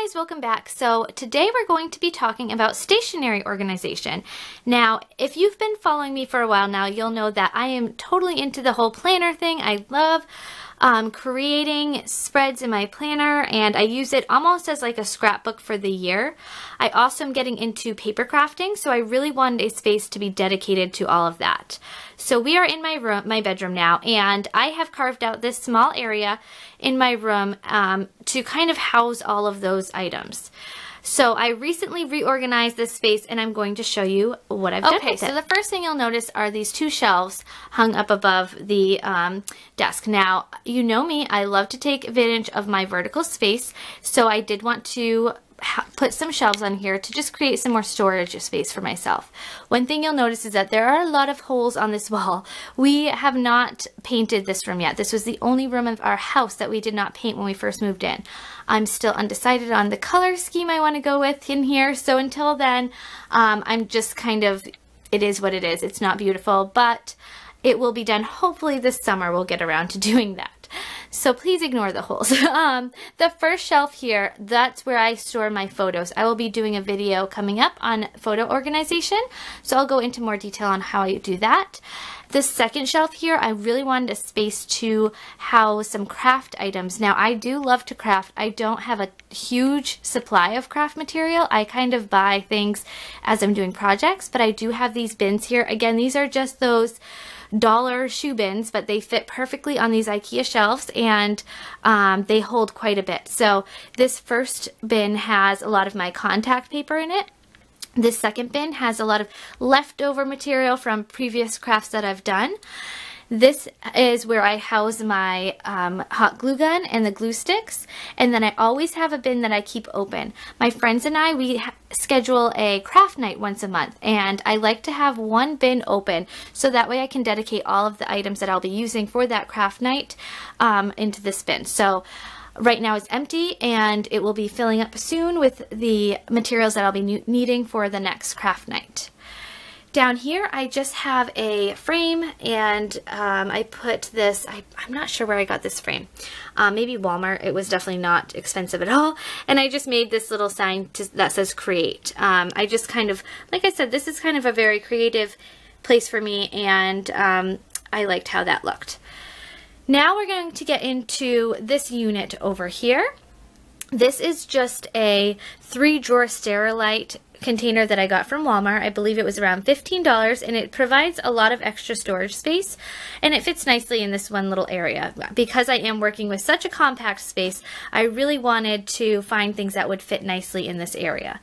guys, welcome back. So today we're going to be talking about stationery organization. Now, if you've been following me for a while now, you'll know that I am totally into the whole planner thing. I love creating spreads in my planner, and I use it almost as like a scrapbook for the year. I also am getting into paper crafting, so I really wanted a space to be dedicated to all of that. So we are in my bedroom now, and I have carved out this small area in my room to kind of house all of those items. So I recently reorganized this space, and I'm going to show you what I've done with it. Okay, so the first thing you'll notice are these two shelves hung up above the desk. Now, you know me, I love to take advantage of my vertical space, so I did want to put some shelves on here to just create some more storage space for myself. One thing you'll notice is that there are a lot of holes on this wall. We have not painted this room yet. This was the only room of our house that we did not paint when we first moved in. I'm still undecided on the color scheme I want to go with in here, so until then, I'm just kind of, it is what it is. It's not beautiful, but it will be done. Hopefully this summer we'll get around to doing that. So please ignore the holes. The first shelf here, that's where I store my photos. I will be doing a video coming up on photo organization, so I'll go into more detail on how I do that. The second shelf here, I really wanted a space to house some craft items. Now, I do love to craft. I don't have a huge supply of craft material. I kind of buy things as I'm doing projects, but I do have these bins here. Again, these are just those dollar shoe bins, but they fit perfectly on these IKEA shelves, and they hold quite a bit. So this first bin has a lot of my contact paper in it. This second bin has a lot of leftover material from previous crafts that I've done. This is where I house my hot glue gun and the glue sticks, and then I always have a bin that I keep open. My friends and I, we schedule a craft night once a month, and I like to have one bin open so that way I can dedicate all of the items that I'll be using for that craft night into this bin. So right now it's empty, and it will be filling up soon with the materials that I'll be needing for the next craft night. Down here, I just have a frame, and I put this, I'm not sure where I got this frame. Maybe Walmart. It was definitely not expensive at all. And I just made this little sign that says create. I just kind of, like I said, this is kind of a very creative place for me, and I liked how that looked. Now we're going to get into this unit over here. This is just a 3-drawer Sterilite container that I got from Walmart. I believe it was around $15, and it provides a lot of extra storage space, and it fits nicely in this one little area. Because I am working with such a compact space, I really wanted to find things that would fit nicely in this area.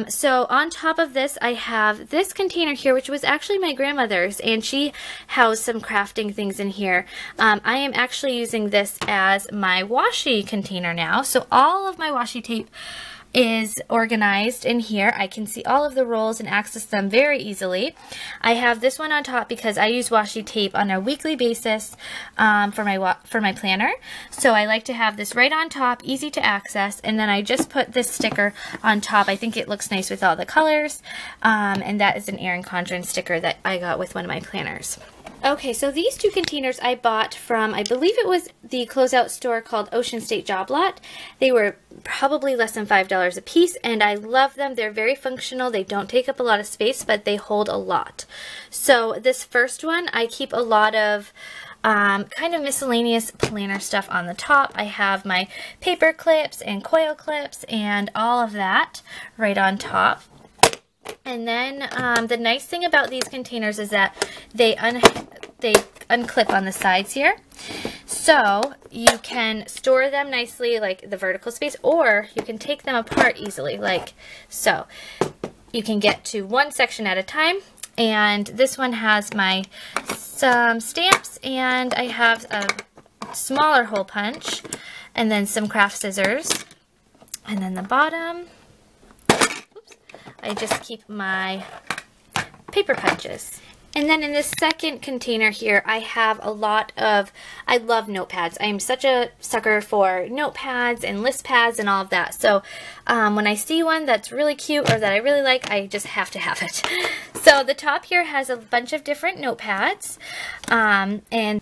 So on top of this, I have this container here, which was actually my grandmother's, and she housed some crafting things in here. I am actually using this as my washi container now. So all of my washi tape is organized in here. I can see all of the rolls and access them very easily. I have this one on top because I use washi tape on a weekly basis for my planner. So I like to have this right on top, easy to access, and then I just put this sticker on top. I think it looks nice with all the colors, and that is an Erin Condren sticker that I got with one of my planners. Okay, so these two containers I bought from, I believe it was the closeout store called Ocean State Job Lot. They were probably less than $5 a piece, and I love them. They're very functional. They don't take up a lot of space, but they hold a lot. So this first one, I keep a lot of kind of miscellaneous planner stuff on the top. I have my paper clips and coil clips and all of that right on top. And then the nice thing about these containers is that they unclip on the sides here. So you can store them nicely, like the vertical space, or you can take them apart easily, like so. You can get to one section at a time. And this one has some stamps, and I have a smaller hole punch, and then some craft scissors. And then the bottom, I just keep my paper punches. And then in this second container here, I have a lot of, I love notepads. I am such a sucker for notepads and list pads and all of that. So when I see one that's really cute or that I really like, I just have to have it. So the top here has a bunch of different notepads. And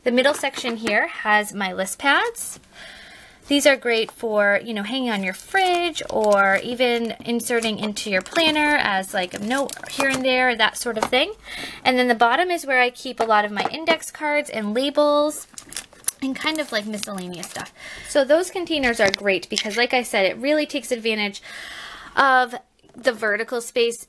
the middle section here has my list pads. These are great for, you know, hanging on your fridge or even inserting into your planner as like a note here and there, that sort of thing. And then the bottom is where I keep a lot of my index cards and labels and kind of like miscellaneous stuff. So those containers are great because, like I said, it really takes advantage of the vertical space.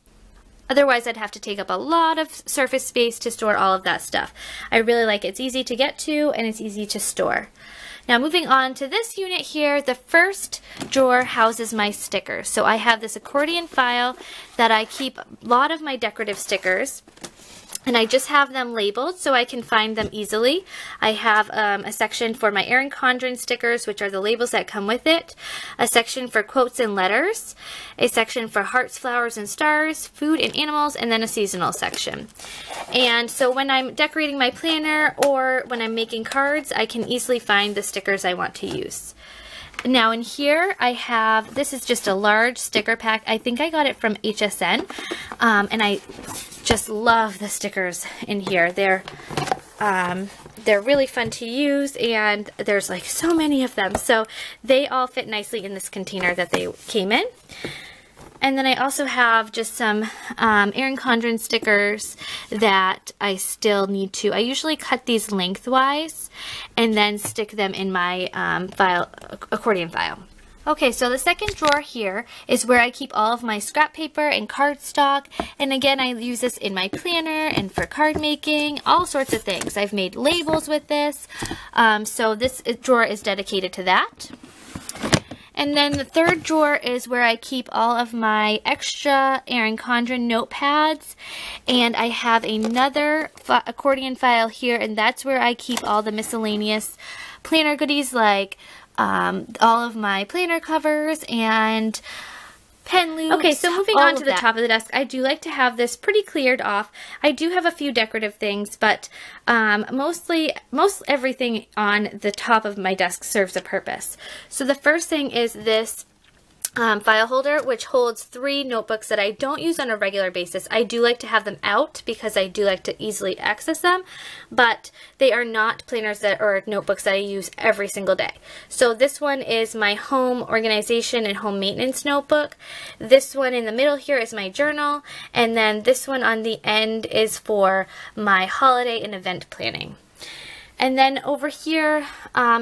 Otherwise, I'd have to take up a lot of surface space to store all of that stuff. I really like it. It's easy to get to and it's easy to store. Now moving on to this unit here, the first drawer houses my stickers. So I have this accordion file that I keep a lot of my decorative stickers. And I just have them labeled so I can find them easily. I have a section for my Erin Condren stickers, which are the labels that come with it, a section for quotes and letters, a section for hearts, flowers, and stars, food and animals, and then a seasonal section. And so when I'm decorating my planner or when I'm making cards, I can easily find the stickers I want to use. Now in here I have, this is just a large sticker pack. I think I got it from HSN, and I just love the stickers in here. They're really fun to use, and there's like so many of them. So they all fit nicely in this container that they came in. And then I also have just some Erin Condren stickers that I still need to. I usually cut these lengthwise and then stick them in my accordion file. Okay, so the second drawer here is where I keep all of my scrap paper and cardstock. And again, I use this in my planner and for card making, all sorts of things. I've made labels with this. So this drawer is dedicated to that. And then the third drawer is where I keep all of my extra Erin Condren notepads. And I have another accordion file here, and that's where I keep all the miscellaneous planner goodies like all of my planner covers and pen loops. Okay, so moving on to the top of the desk, I do like to have this pretty cleared off. I do have a few decorative things, but most everything on the top of my desk serves a purpose. So the first thing is this file holder, which holds 3 notebooks that I don't use on a regular basis. I do like to have them out because I do like to easily access them, but they are not planners or notebooks that I use every single day. So this one is my home organization and home maintenance notebook. This one in the middle here is my journal, and then this one on the end is for my holiday and event planning. And then over here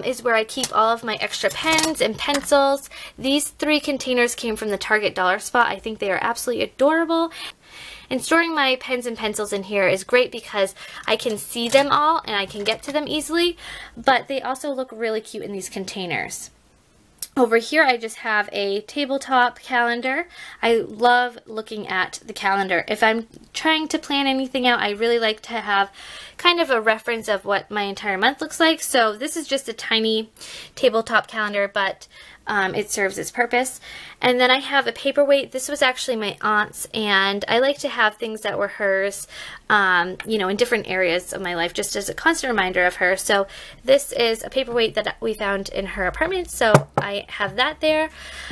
is where I keep all of my extra pens and pencils. These 3 containers came from the Target Dollar Spot. I think they are absolutely adorable. And storing my pens and pencils in here is great because I can see them all and I can get to them easily, but they also look really cute in these containers. Over here I just have a tabletop calendar. I love looking at the calendar. If I'm trying to plan anything out, I really like to have kind of a reference of what my entire month looks like. So this is just a tiny tabletop calendar, but it serves its purpose. And then I have a paperweight. This was actually my aunt's, and I like to have things that were hers, you know, in different areas of my life, just as a constant reminder of her. So this is a paperweight that we found in her apartment, so I have that there.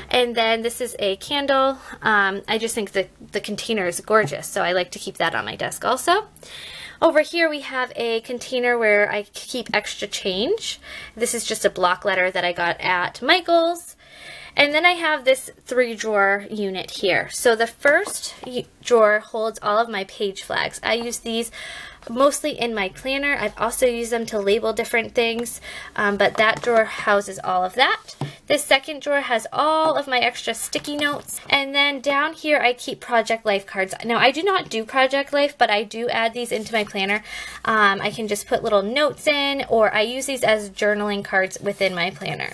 And then this is a candle. I just think that the container is gorgeous, so I like to keep that on my desk also. Over here we have a container where I keep extra change. This is just a block letter that I got at Michael's. And then I have this 3-drawer unit here. So the first drawer holds all of my page flags. I use these mostly in my planner. I've also used them to label different things, but that drawer houses all of that. This second drawer has all of my extra sticky notes. And then down here I keep Project Life cards. Now I do not do Project Life, but I do add these into my planner. I can just put little notes in, or I use these as journaling cards within my planner.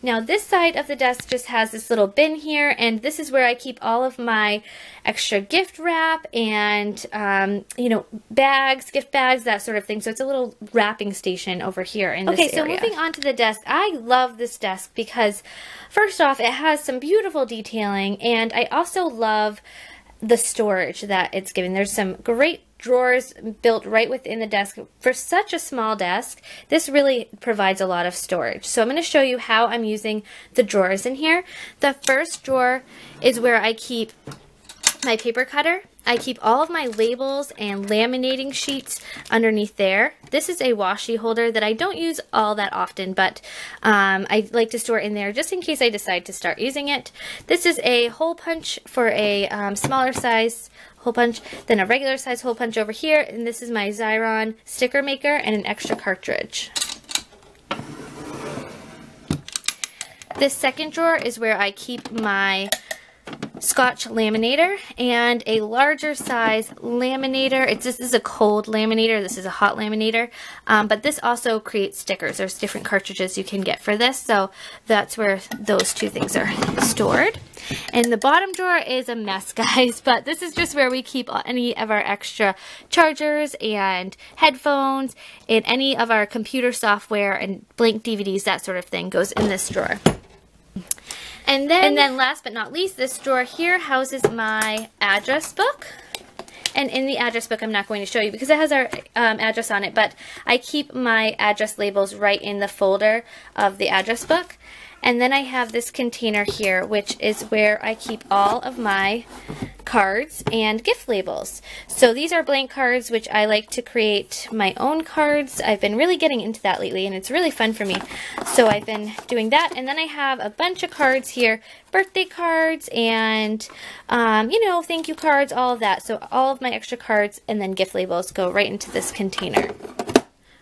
Now this side of the desk just has this little bin here, and this is where I keep all of my extra gift wrap and, you know, bags, gift bags, that sort of thing. So it's a little wrapping station over here in this area. Okay, so moving on to the desk, I love this desk because first off, it has some beautiful detailing, and I also love the storage that it's given. There's some great drawers built right within the desk. For such a small desk, this really provides a lot of storage. So I'm going to show you how I'm using the drawers in here. The first drawer is where I keep my paper cutter. I keep all of my labels and laminating sheets underneath there. This is a washi holder that I don't use all that often, but I like to store in there just in case I decide to start using it. This is a hole punch for a smaller size hole punch, then a regular size hole punch over here, and this is my Xyron sticker maker and an extra cartridge. This second drawer is where I keep my Scotch laminator and a larger size laminator. This is a cold laminator, this is a hot laminator, but this also creates stickers. There's different cartridges you can get for this, so that's where those two things are stored. And the bottom drawer is a mess, guys, but this is just where we keep any of our extra chargers and headphones and any of our computer software and blank DVDs, that sort of thing goes in this drawer. And then last but not least, this drawer here houses my address book. And in the address book, I'm not going to show you because it has our address on it, but I keep my address labels right in the folder of the address book. And then I have this container here, which is where I keep all of my cards and gift labels. So these are blank cards, which I like to create my own cards. I've been really getting into that lately, and it's really fun for me. So I've been doing that. And then I have a bunch of cards here, birthday cards and, you know, thank you cards, all of that. So all of my extra cards and then gift labels go right into this container.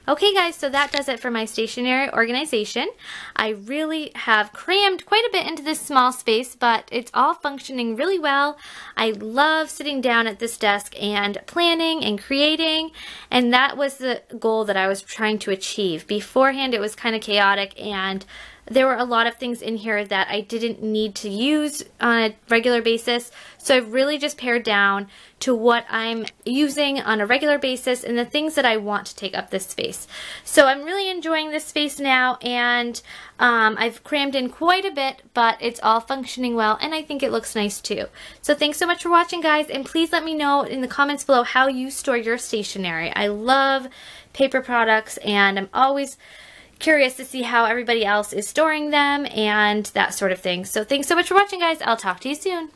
Okay guys, so that does it for my stationery organization. I really have crammed quite a bit into this small space, but it's all functioning really well. I love sitting down at this desk and planning and creating, and that was the goal that I was trying to achieve. Beforehand, it was kind of chaotic, and there were a lot of things in here that I didn't need to use on a regular basis, so I've really just pared down to what I'm using on a regular basis and the things that I want to take up this space. So I'm really enjoying this space now, and I've crammed in quite a bit, but it's all functioning well, and I think it looks nice too. So thanks so much for watching, guys, and please let me know in the comments below how you store your stationery. I love paper products, and I'm always curious to see how everybody else is storing them and that sort of thing. So thanks so much for watching, guys. I'll talk to you soon.